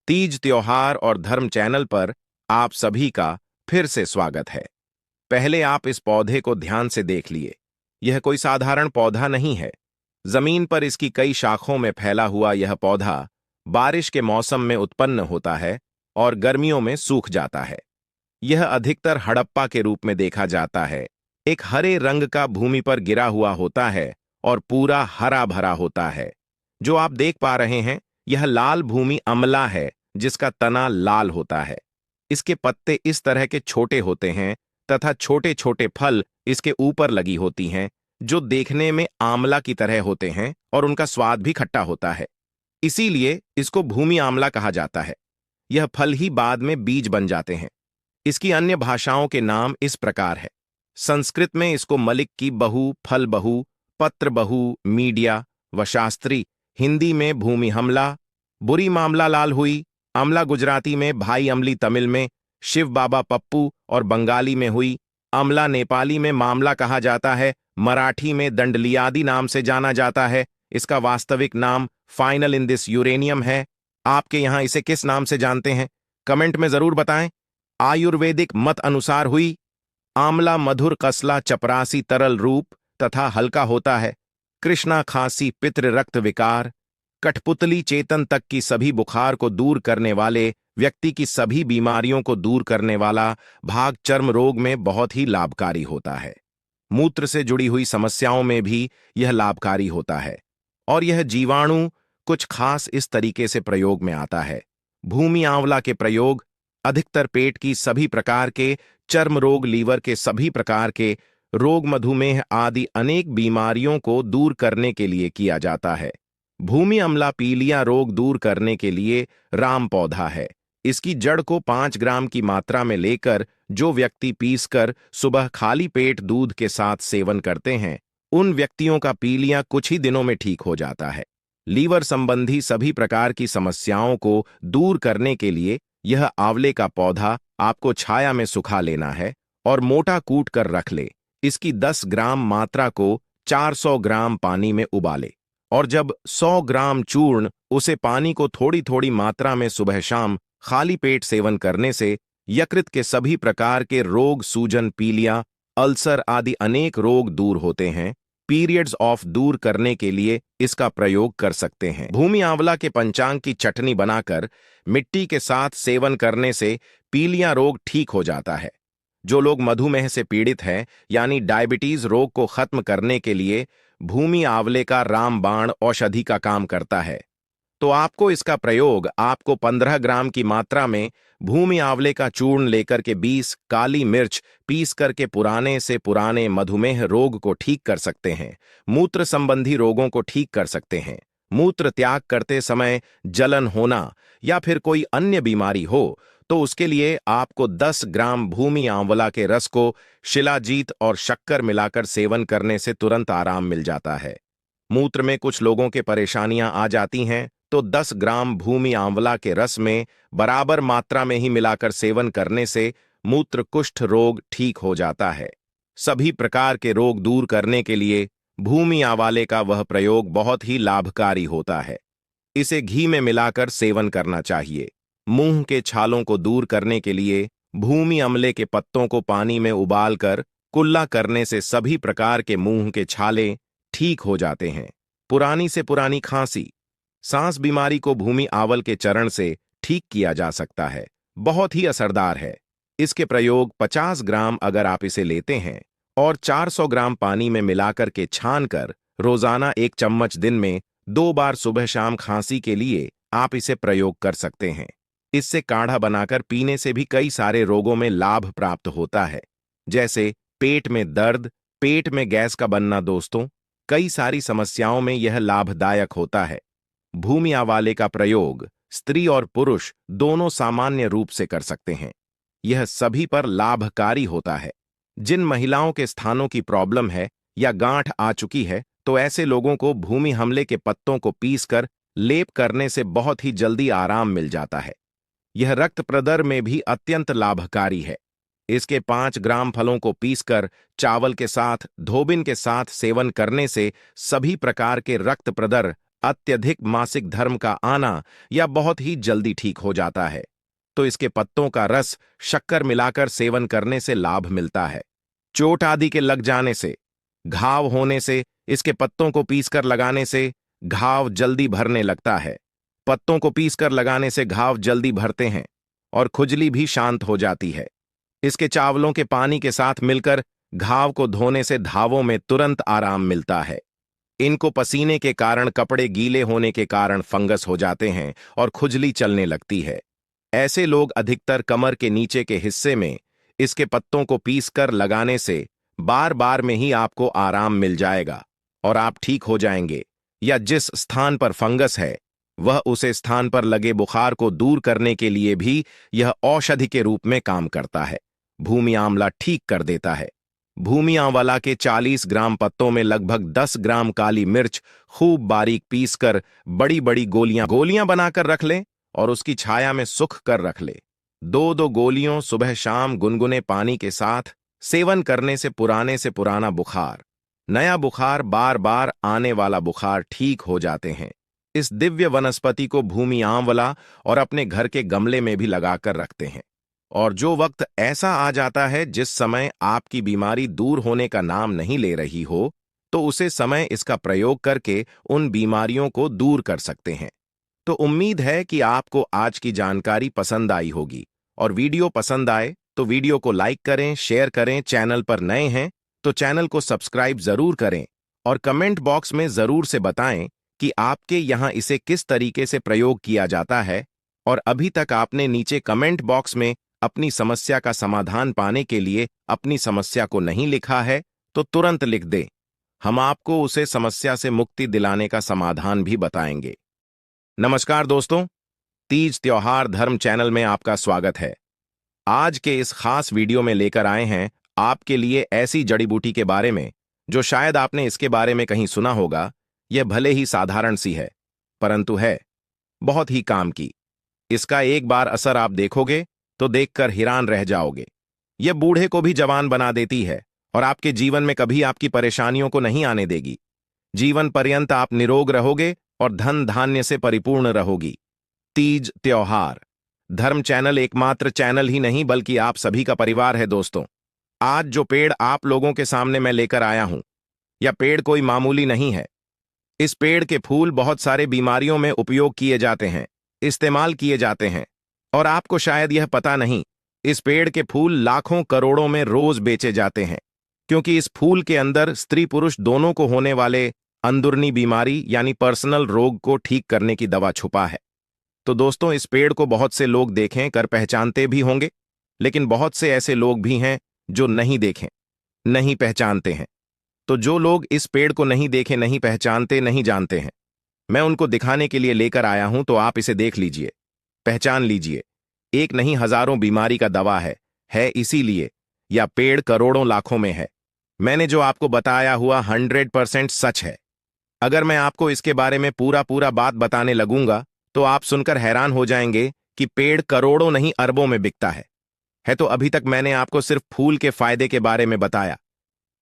तीज त्योहार और धर्म चैनल पर आप सभी का फिर से स्वागत है। पहले आप इस पौधे को ध्यान से देख लिए। यह कोई साधारण पौधा नहीं है। जमीन पर इसकी कई शाखों में फैला हुआ यह पौधा बारिश के मौसम में उत्पन्न होता है और गर्मियों में सूख जाता है। यह अधिकतर हड़प्पा के रूप में देखा जाता है। एक हरे रंग का भूमि पर गिरा हुआ होता है और पूरा हरा भरा होता है। जो आप देख पा रहे हैं, यह लाल भूमि अमला है जिसका तना लाल होता है। इसके पत्ते इस तरह के छोटे होते हैं तथा छोटे छोटे फल इसके ऊपर लगी होती हैं, जो देखने में आंवला की तरह होते हैं और उनका स्वाद भी खट्टा होता है। इसीलिए इसको भूमि आंवला कहा जाता है। यह फल ही बाद में बीज बन जाते हैं। इसकी अन्य भाषाओं के नाम इस प्रकार है। संस्कृत में इसको मलिक की बहू, फल बहू, पत्र बहू, मीडिया व शास्त्री, हिंदी में भूमि हमला, बुरी मामला लाल हुई, अमला गुजराती में, भाई अमली तमिल में, शिव बाबा पप्पू और बंगाली में हुई, अमला नेपाली में मामला कहा जाता है, मराठी में दंडलियादी नाम से जाना जाता है। इसका वास्तविक नाम फाइनल इन दिस यूरेनियम है। आपके यहां इसे किस नाम से जानते हैं? कमेंट में जरूर बताएं। आयुर्वेदिक मत अनुसार हुई। आंवला मधुर कसला चपरासी तरल रूप तथा हल्का होता है। कृष्णा खांसी पित्र रक्त विकार कठपुतली चेतन तक की सभी बुखार को दूर करने वाले व्यक्ति की सभी बीमारियों को दूर करने वाला भाग चर्म रोग में बहुत ही लाभकारी होता है। मूत्र से जुड़ी हुई समस्याओं में भी यह लाभकारी होता है। और यह जीवाणु कुछ खास इस तरीके से प्रयोग में आता है। भूमि आंवला के प्रयोग अधिकतर पेट की सभी प्रकार के चर्म रोग, लीवर के सभी प्रकार के रोग, मधुमेह आदि अनेक बीमारियों को दूर करने के लिए किया जाता है। भूमि अम्ला पीलिया रोग दूर करने के लिए राम पौधा है। इसकी जड़ को 5 ग्राम की मात्रा में लेकर जो व्यक्ति पीसकर सुबह खाली पेट दूध के साथ सेवन करते हैं, उन व्यक्तियों का पीलिया कुछ ही दिनों में ठीक हो जाता है। लीवर संबंधी सभी प्रकार की समस्याओं को दूर करने के लिए यह आंवले का पौधा आपको छाया में सुखा लेना है और मोटा कूट कर रख ले। इसकी 10 ग्राम मात्रा को 400 ग्राम पानी में उबाले और जब 100 ग्राम चूर्ण, उसे पानी को थोड़ी थोड़ी मात्रा में सुबह शाम खाली पेट सेवन करने से यकृत के सभी प्रकार के रोग, सूजन, पीलिया, अल्सर आदि अनेक रोग दूर होते हैं। पीरियड्स ऑफ दूर करने के लिए इसका प्रयोग कर सकते हैं। भूमि आंवला के पंचांग की चटनी बनाकर मिट्टी के साथ सेवन करने से पीलिया रोग ठीक हो जाता है। जो लोग मधुमेह से पीड़ित हैं, यानी डायबिटीज रोग को खत्म करने के लिए भूमि आंवले का रामबाण औषधि का काम करता है। तो आपको इसका प्रयोग आपको 15 ग्राम की मात्रा में भूमि आंवले का चूर्ण लेकर के 20 काली मिर्च पीस करके पुराने से पुराने मधुमेह रोग को ठीक कर सकते हैं। मूत्र संबंधी रोगों को ठीक कर सकते हैं। मूत्र त्याग करते समय जलन होना या फिर कोई अन्य बीमारी हो तो उसके लिए आपको 10 ग्राम भूमि आंवला के रस को शिलाजीत और शक्कर मिलाकर सेवन करने से तुरंत आराम मिल जाता है। मूत्र में कुछ लोगों के परेशानियां आ जाती हैं, तो 10 ग्राम भूमि आंवला के रस में बराबर मात्रा में ही मिलाकर सेवन करने से मूत्र कुष्ठ रोग ठीक हो जाता है। सभी प्रकार के रोग दूर करने के लिए भूमि आंवले का वह प्रयोग बहुत ही लाभकारी होता है। इसे घी में मिलाकर सेवन करना चाहिए। मुंह के छालों को दूर करने के लिए भूमि आंवले के पत्तों को पानी में उबालकर कुल्ला करने से सभी प्रकार के मुंह के छाले ठीक हो जाते हैं। पुरानी से पुरानी खांसी, सांस बीमारी को भूमि आंवल के चरण से ठीक किया जा सकता है। बहुत ही असरदार है। इसके प्रयोग 50 ग्राम अगर आप इसे लेते हैं और 400 ग्राम पानी में मिलाकर के छानकर रोजाना 1 चम्मच दिन में 2 बार सुबह शाम खांसी के लिए आप इसे प्रयोग कर सकते हैं। इससे काढ़ा बनाकर पीने से भी कई सारे रोगों में लाभ प्राप्त होता है, जैसे पेट में दर्द, पेट में गैस का बनना। दोस्तों, कई सारी समस्याओं में यह लाभदायक होता है। भूमि आंवले का प्रयोग स्त्री और पुरुष दोनों सामान्य रूप से कर सकते हैं। यह सभी पर लाभकारी होता है। जिन महिलाओं के स्थानों की प्रॉब्लम है या गांठ आ चुकी है, तो ऐसे लोगों को भूमि आंवले के पत्तों को पीसकर लेप करने से बहुत ही जल्दी आराम मिल जाता है। यह रक्त प्रदर में भी अत्यंत लाभकारी है। इसके 5 ग्राम फलों को पीसकर चावल के साथ, धोबिन के साथ सेवन करने से सभी प्रकार के रक्त प्रदर अत्यधिक मासिक धर्म का आना या बहुत ही जल्दी ठीक हो जाता है, तो इसके पत्तों का रस शक्कर मिलाकर सेवन करने से लाभ मिलता है। चोट आदि के लग जाने से, घाव होने से इसके पत्तों को पीसकर लगाने से घाव जल्दी भरने लगता है। पत्तों को पीसकर लगाने से घाव जल्दी भरते हैं और खुजली भी शांत हो जाती है। इसके चावलों के पानी के साथ मिलकर घाव को धोने से घावों में तुरंत आराम मिलता है। इनको पसीने के कारण, कपड़े गीले होने के कारण फंगस हो जाते हैं और खुजली चलने लगती है। ऐसे लोग अधिकतर कमर के नीचे के हिस्से में इसके पत्तों को पीसकर लगाने से बार बार में ही आपको आराम मिल जाएगा और आप ठीक हो जाएंगे। या जिस स्थान पर फंगस है वह उसे स्थान पर लगे बुखार को दूर करने के लिए भी यह औषधि के रूप में काम करता है। भूमि आंवला ठीक कर देता है। भूमि आंवला के 40 ग्राम पत्तों में लगभग 10 ग्राम काली मिर्च खूब बारीक पीसकर बड़ी बड़ी गोलियां बनाकर रख लें और उसकी छाया में सुख कर रख ले। 2-2 गोलियों सुबह शाम गुनगुने पानी के साथ सेवन करने से पुराने से पुराना बुखार, नया बुखार, बार बार आने वाला बुखार ठीक हो जाते हैं। इस दिव्य वनस्पति को भूमि आंवला और अपने घर के गमले में भी लगाकर रखते हैं। और जो वक्त ऐसा आ जाता है जिस समय आपकी बीमारी दूर होने का नाम नहीं ले रही हो, तो उसे समय इसका प्रयोग करके उन बीमारियों को दूर कर सकते हैं। तो उम्मीद है कि आपको आज की जानकारी पसंद आई होगी, और वीडियो पसंद आए तो वीडियो को लाइक करें, शेयर करें। चैनल पर नए हैं तो चैनल को सब्सक्राइब जरूर करें और कमेंट बॉक्स में जरूर से बताएं कि आपके यहाँ इसे किस तरीके से प्रयोग किया जाता है। और अभी तक आपने नीचे कमेंट बॉक्स में अपनी समस्या का समाधान पाने के लिए अपनी समस्या को नहीं लिखा है तो तुरंत लिख दें। हम आपको उसे समस्या से मुक्ति दिलाने का समाधान भी बताएंगे। नमस्कार दोस्तों, तीज त्योहार धर्म चैनल में आपका स्वागत है। आज के इस खास वीडियो में लेकर आए हैं आपके लिए ऐसी जड़ी बूटी के बारे में जो शायद आपने इसके बारे में कहीं सुना होगा। यह भले ही साधारण सी है, परंतु है बहुत ही काम की। इसका एक बार असर आप देखोगे तो देखकर हैरान रह जाओगे। यह बूढ़े को भी जवान बना देती है और आपके जीवन में कभी आपकी परेशानियों को नहीं आने देगी। जीवन पर्यंत आप निरोग रहोगे और धन धान्य से परिपूर्ण रहोगी। तीज त्योहार धर्म चैनल एकमात्र चैनल ही नहीं बल्कि आप सभी का परिवार है दोस्तों। आज जो पेड़ आप लोगों के सामने मैं लेकर आया हूं, यह पेड़ कोई मामूली नहीं है। इस पेड़ के फूल बहुत सारे बीमारियों में उपयोग किए जाते हैं, इस्तेमाल किए जाते हैं। और आपको शायद यह पता नहीं, इस पेड़ के फूल लाखों करोड़ों में रोज बेचे जाते हैं, क्योंकि इस फूल के अंदर स्त्री पुरुष दोनों को होने वाले अंदरूनी बीमारी यानी पर्सनल रोग को ठीक करने की दवा छुपा है। तो दोस्तों, इस पेड़ को बहुत से लोग देखें कर पहचानते भी होंगे, लेकिन बहुत से ऐसे लोग भी हैं जो नहीं देखें, नहीं पहचानते हैं। तो जो लोग इस पेड़ को नहीं देखे, नहीं पहचानते, नहीं जानते हैं, मैं उनको दिखाने के लिए लेकर आया हूं। तो आप इसे देख लीजिए, पहचान लीजिए। एक नहीं हजारों बीमारी का दवा है इसीलिए यह पेड़ करोड़ों लाखों में है। मैंने जो आपको बताया हुआ 100% सच है। अगर मैं आपको इसके बारे में पूरा बात बताने लगूंगा तो आप सुनकर हैरान हो जाएंगे कि पेड़ करोड़ों नहीं अरबों में बिकता है। तो अभी तक मैंने आपको सिर्फ फूल के फायदे के बारे में बताया,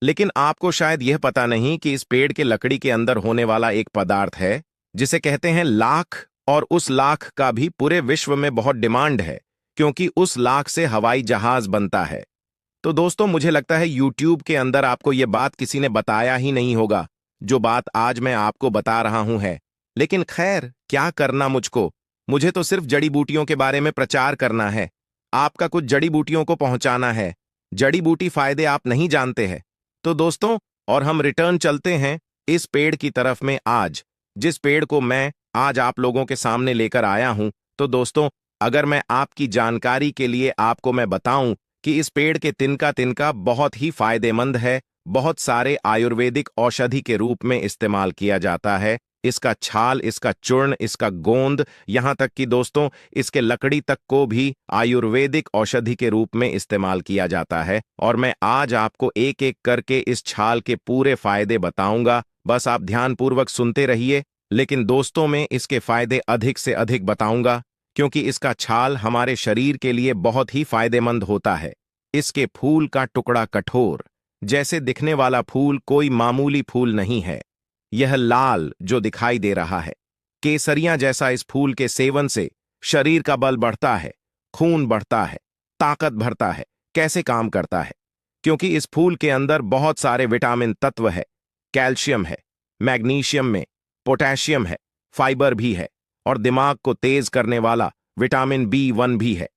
लेकिन आपको शायद यह पता नहीं कि इस पेड़ के लकड़ी के अंदर होने वाला एक पदार्थ है जिसे कहते हैं लाख, और उस लाख का भी पूरे विश्व में बहुत डिमांड है, क्योंकि उस लाख से हवाई जहाज बनता है। तो दोस्तों, मुझे लगता है YouTube के अंदर आपको यह बात किसी ने बताया ही नहीं होगा जो बात आज मैं आपको बता रहा हूं है। लेकिन खैर, क्या करना मुझे तो सिर्फ जड़ी बूटियों के बारे में प्रचार करना है, आपका कुछ जड़ी बूटियों को पहुंचाना है। जड़ी बूटी फायदे आप नहीं जानते हैं। तो दोस्तों, और हम रिटर्न चलते हैं इस पेड़ की तरफ में आज, जिस पेड़ को मैं आज आप लोगों के सामने लेकर आया हूं। तो दोस्तों, अगर मैं आपकी जानकारी के लिए आपको मैं बताऊं कि इस पेड़ के तिनका तिनका बहुत ही फायदेमंद है, बहुत सारे आयुर्वेदिक औषधि के रूप में इस्तेमाल किया जाता है। इसका छाल, इसका चूर्ण, इसका गोंद, यहां तक कि दोस्तों इसके लकड़ी तक को भी आयुर्वेदिक औषधि के रूप में इस्तेमाल किया जाता है। और मैं आज आपको एक एक करके इस छाल के पूरे फायदे बताऊंगा। बस आप ध्यानपूर्वक सुनते रहिए। लेकिन दोस्तों, मैं इसके फायदे अधिक से अधिक बताऊंगा, क्योंकि इसका छाल हमारे शरीर के लिए बहुत ही फायदेमंद होता है। इसके फूल का टुकड़ा कठोर जैसे दिखने वाला फूल कोई मामूली फूल नहीं है। यह लाल जो दिखाई दे रहा है केसरिया जैसा, इस फूल के सेवन से शरीर का बल बढ़ता है, खून बढ़ता है, ताकत भरता है। कैसे काम करता है? क्योंकि इस फूल के अंदर बहुत सारे विटामिन तत्व है, कैल्शियम है, मैग्नीशियम में पोटेशियम है, फाइबर भी है और दिमाग को तेज करने वाला विटामिन B1 भी है।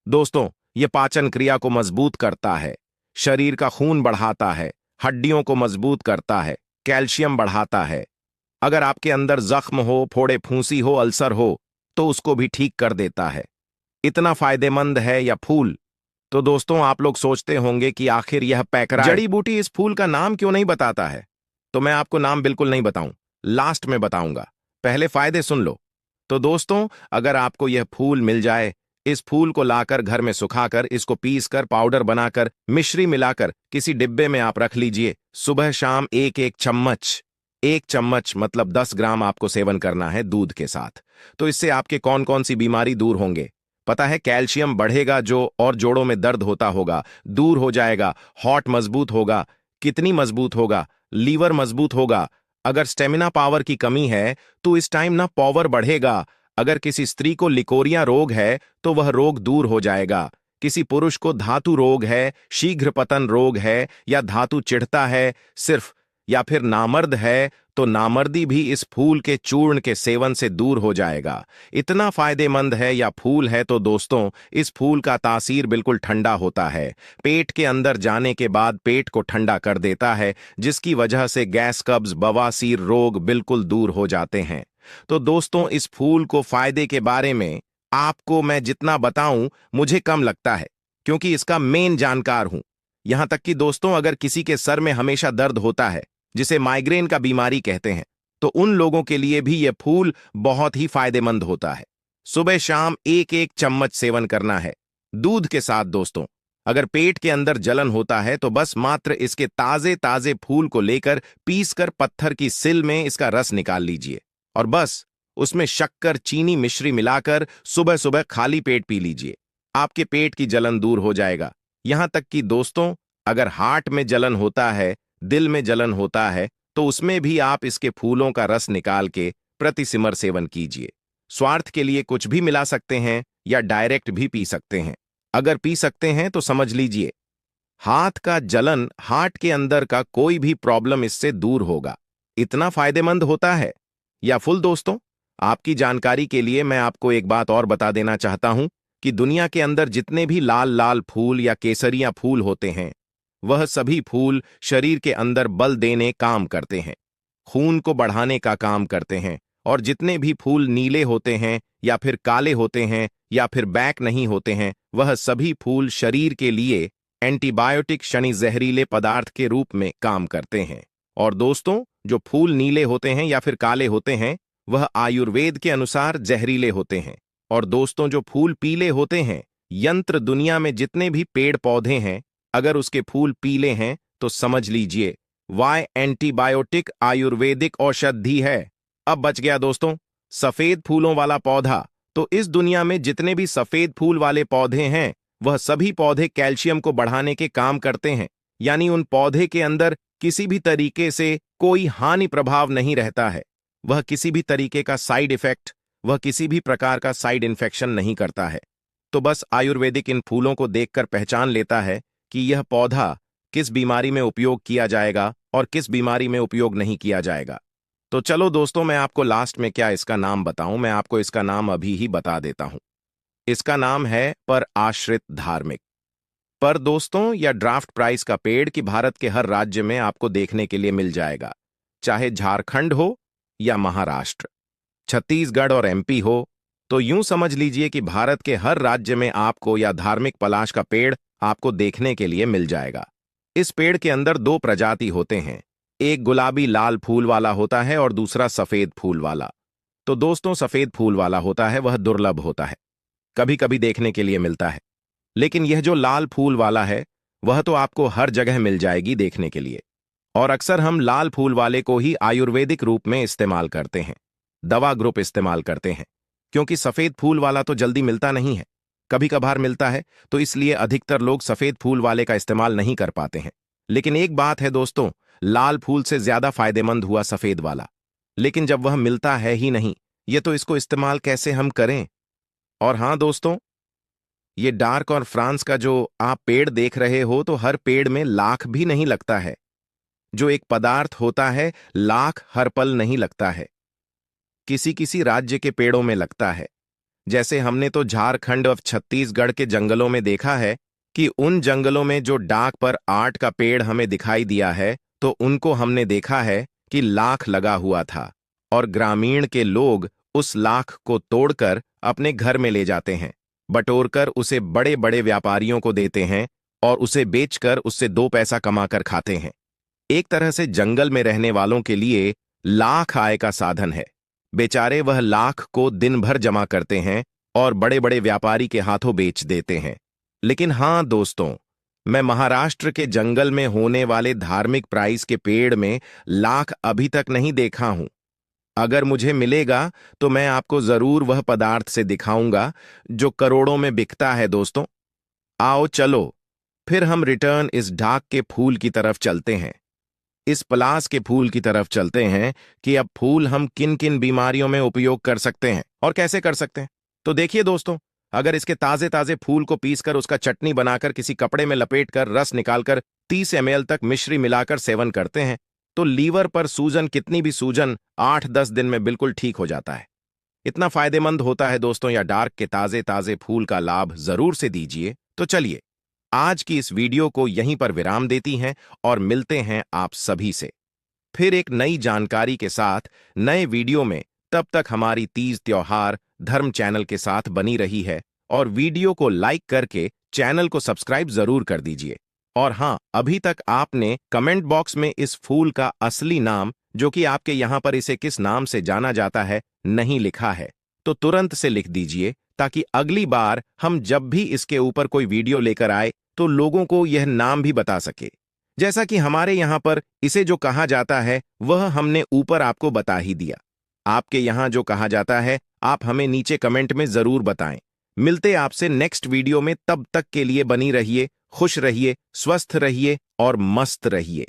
दोस्तों, यह पाचन क्रिया को मजबूत करता है, शरीर का खून बढ़ाता है, हड्डियों को मजबूत करता है, कैल्शियम बढ़ाता है। अगर आपके अंदर जख्म हो, फोड़े फूंसी हो, अल्सर हो, तो उसको भी ठीक कर देता है। इतना फायदेमंद है यह फूल। तो दोस्तों, आप लोग सोचते होंगे कि आखिर यह पैकराय जड़ी बूटी इस फूल का नाम क्यों नहीं बताता है? तो मैं आपको नाम बिल्कुल नहीं बताऊं, लास्ट में बताऊंगा। पहले फायदे सुन लो। तो दोस्तों, अगर आपको यह फूल मिल जाए, इस फूल को लाकर घर में सुखाकर इसको पीसकर पाउडर बनाकर मिश्री मिलाकर किसी डिब्बे में आप रख लीजिए। सुबह शाम एक एक चम्मच मतलब 10 ग्राम आपको सेवन करना है दूध के साथ। तो इससे आपके कौन कौन सी बीमारी दूर होंगे पता है? कैल्शियम बढ़ेगा जो, और जोड़ों में दर्द होता होगा दूर हो जाएगा। हार्ट मजबूत होगा। कितनी मजबूत होगा? लीवर मजबूत होगा। अगर स्टेमिना पावर की कमी है तो इस टाइम ना पावर बढ़ेगा। अगर किसी स्त्री को लिकोरिया रोग है तो वह रोग दूर हो जाएगा। किसी पुरुष को धातु रोग है, शीघ्र पतन रोग है, या धातु चिढ़ता है सिर्फ, या फिर नामर्द है, तो नामर्दी भी इस फूल के चूर्ण के सेवन से दूर हो जाएगा। इतना फायदेमंद है या फूल है। तो दोस्तों, इस फूल का तासीर बिल्कुल ठंडा होता है। पेट के अंदर जाने के बाद पेट को ठंडा कर देता है, जिसकी वजह से गैस, कब्ज, बवासीर रोग बिल्कुल दूर हो जाते हैं। तो दोस्तों, इस फूल को फायदे के बारे में आपको मैं जितना बताऊं मुझे कम लगता है, क्योंकि इसका मेन जानकार हूं। यहां तक कि दोस्तों, अगर किसी के सर में हमेशा दर्द होता है, जिसे माइग्रेन का बीमारी कहते हैं, तो उन लोगों के लिए भी यह फूल बहुत ही फायदेमंद होता है। सुबह शाम एक एक चम्मच सेवन करना है दूध के साथ। दोस्तों, अगर पेट के अंदर जलन होता है तो बस मात्र इसके ताजे ताजे फूल को लेकर पीसकर पत्थर की सिल में इसका रस निकाल लीजिए और बस उसमें शक्कर, चीनी, मिश्री मिलाकर सुबह सुबह खाली पेट पी लीजिए। आपके पेट की जलन दूर हो जाएगा। यहां तक कि दोस्तों, अगर हार्ट में जलन होता है, दिल में जलन होता है, तो उसमें भी आप इसके फूलों का रस निकाल के प्रति सिमर सेवन कीजिए। स्वार्थ के लिए कुछ भी मिला सकते हैं या डायरेक्ट भी पी सकते हैं। अगर पी सकते हैं तो समझ लीजिए हाथ का जलन, हार्ट के अंदर का कोई भी प्रॉब्लम इससे दूर होगा। इतना फायदेमंद होता है या फूल। दोस्तों, आपकी जानकारी के लिए मैं आपको एक बात और बता देना चाहता हूं कि दुनिया के अंदर जितने भी लाल लाल फूल या केसरिया फूल होते हैं, वह सभी फूल शरीर के अंदर बल देने काम करते हैं, खून को बढ़ाने का काम करते हैं। और जितने भी फूल नीले होते हैं या फिर काले होते हैं या फिर बैक नहीं होते हैं, वह सभी फूल शरीर के लिए एंटीबायोटिक शनि जहरीले पदार्थ के रूप में काम करते हैं। और दोस्तों, जो फूल नीले होते हैं या फिर काले होते हैं, वह आयुर्वेद के अनुसार जहरीले होते हैं। और दोस्तों, जो फूल पीले होते हैं, यंत्र दुनिया में जितने भी पेड़ पौधे हैं, अगर उसके फूल पीले हैं तो समझ लीजिए वह एंटीबायोटिक आयुर्वेदिक औषधि है। अब बच गया दोस्तों सफेद फूलों वाला पौधा। तो इस दुनिया में जितने भी सफेद फूल वाले पौधे हैं, वह सभी पौधे कैल्शियम को बढ़ाने के काम करते हैं। यानी उन पौधे के अंदर किसी भी तरीके से कोई हानि प्रभाव नहीं रहता है। वह किसी भी तरीके का साइड इफेक्ट, वह किसी भी प्रकार का साइड इन्फेक्शन नहीं करता है। तो बस आयुर्वेदिक इन फूलों को देखकर पहचान लेता है कि यह पौधा किस बीमारी में उपयोग किया जाएगा और किस बीमारी में उपयोग नहीं किया जाएगा। तो चलो दोस्तों, मैं आपको लास्ट में क्या इसका नाम बताऊं, मैं आपको इसका नाम अभी ही बता देता हूं। इसका नाम है पर आश्रित धार्मिक। पर दोस्तों, यह ड्राफ्ट प्राइस का पेड़ कि भारत के हर राज्य में आपको देखने के लिए मिल जाएगा, चाहे झारखंड हो या महाराष्ट्र, छत्तीसगढ़ और MP हो। तो यूं समझ लीजिए कि भारत के हर राज्य में आपको यह धार्मिक पलाश का पेड़ आपको देखने के लिए मिल जाएगा। इस पेड़ के अंदर 2 प्रजाति होते हैं, एक गुलाबी लाल फूल वाला होता है और दूसरा सफेद फूल वाला। तो दोस्तों, सफेद फूल वाला होता है वह दुर्लभ होता है, कभी कभी देखने के लिए मिलता है। लेकिन यह जो लाल फूल वाला है, वह तो आपको हर जगह मिल जाएगी देखने के लिए। और अक्सर हम लाल फूल वाले को ही आयुर्वेदिक रूप में इस्तेमाल करते हैं, दवा ग्रुप इस्तेमाल करते हैं, क्योंकि सफेद फूल वाला तो जल्दी मिलता नहीं है, कभी कभार मिलता है। तो इसलिए अधिकतर लोग सफेद फूल वाले का इस्तेमाल नहीं कर पाते हैं। लेकिन एक बात है दोस्तों, लाल फूल से ज्यादा फायदेमंद हुआ सफेद वाला। लेकिन जब वह मिलता है ही नहीं, ये तो इसको इस्तेमाल कैसे हम करें। और हाँ दोस्तों, ये डार्क और फ्रांस का जो आप पेड़ देख रहे हो, तो हर पेड़ में लाख भी नहीं लगता है। जो एक पदार्थ होता है, लाख हर पल नहीं लगता है, किसी किसी राज्य के पेड़ों में लगता है। जैसे हमने तो झारखंड और छत्तीसगढ़ के जंगलों में देखा है कि उन जंगलों में जो डाक पर 8 का पेड़ हमें दिखाई दिया है, तो उनको हमने देखा है कि लाख लगा हुआ था, और ग्रामीण के लोग उस लाख को तोड़कर अपने घर में ले जाते हैं, बटोरकर उसे बड़े बड़े व्यापारियों को देते हैं और उसे बेचकर उससे 2 पैसा कमाकर खाते हैं। एक तरह से जंगल में रहने वालों के लिए लाख आय का साधन है। बेचारे वह लाख को दिन भर जमा करते हैं और बड़े बड़े व्यापारी के हाथों बेच देते हैं। लेकिन हाँ दोस्तों, मैं महाराष्ट्र के जंगल में होने वाले धार्मिक प्राइस के पेड़ में लाख अभी तक नहीं देखा हूं। अगर मुझे मिलेगा तो मैं आपको जरूर वह पदार्थ से दिखाऊंगा जो करोड़ों में बिकता है दोस्तों। आओ चलो, फिर हम रिटर्न इस डाक के फूल की तरफ चलते हैं, इस पलास के फूल की तरफ चलते हैं कि अब फूल हम किन किन बीमारियों में उपयोग कर सकते हैं और कैसे कर सकते हैं। तो देखिए दोस्तों, अगर इसके ताजे ताजे फूल को पीसकर उसका चटनी बनाकर किसी कपड़े में लपेटकर रस निकालकर 30 ml तक मिश्री मिलाकर सेवन करते हैं, तो लीवर पर सूजन, कितनी भी सूजन, 8-10 दिन में बिल्कुल ठीक हो जाता है। इतना फायदेमंद होता है दोस्तों या डार्क के ताजे ताजे फूल का लाभ जरूर से दीजिए। तो चलिए, आज की इस वीडियो को यहीं पर विराम देती हैं और मिलते हैं आप सभी से फिर एक नई जानकारी के साथ नए वीडियो में। तब तक हमारी तीज त्योहार धर्म चैनल के साथ बनी रही है, और वीडियो को लाइक करके चैनल को सब्सक्राइब जरूर कर दीजिए। और हाँ, अभी तक आपने कमेंट बॉक्स में इस फूल का असली नाम, जो कि आपके यहाँ पर इसे किस नाम से जाना जाता है, नहीं लिखा है, तो तुरंत से लिख दीजिए, ताकि अगली बार हम जब भी इसके ऊपर कोई वीडियो लेकर आए तो लोगों को यह नाम भी बता सके। जैसा कि हमारे यहाँ पर इसे जो कहा जाता है वह हमने ऊपर आपको बता ही दिया। आपके यहाँ जो कहा जाता है आप हमें नीचे कमेंट में जरूर बताएं। मिलते आपसे नेक्स्ट वीडियो में, तब तक के लिए बनी रहिए, खुश रहिए, स्वस्थ रहिए और मस्त रहिए।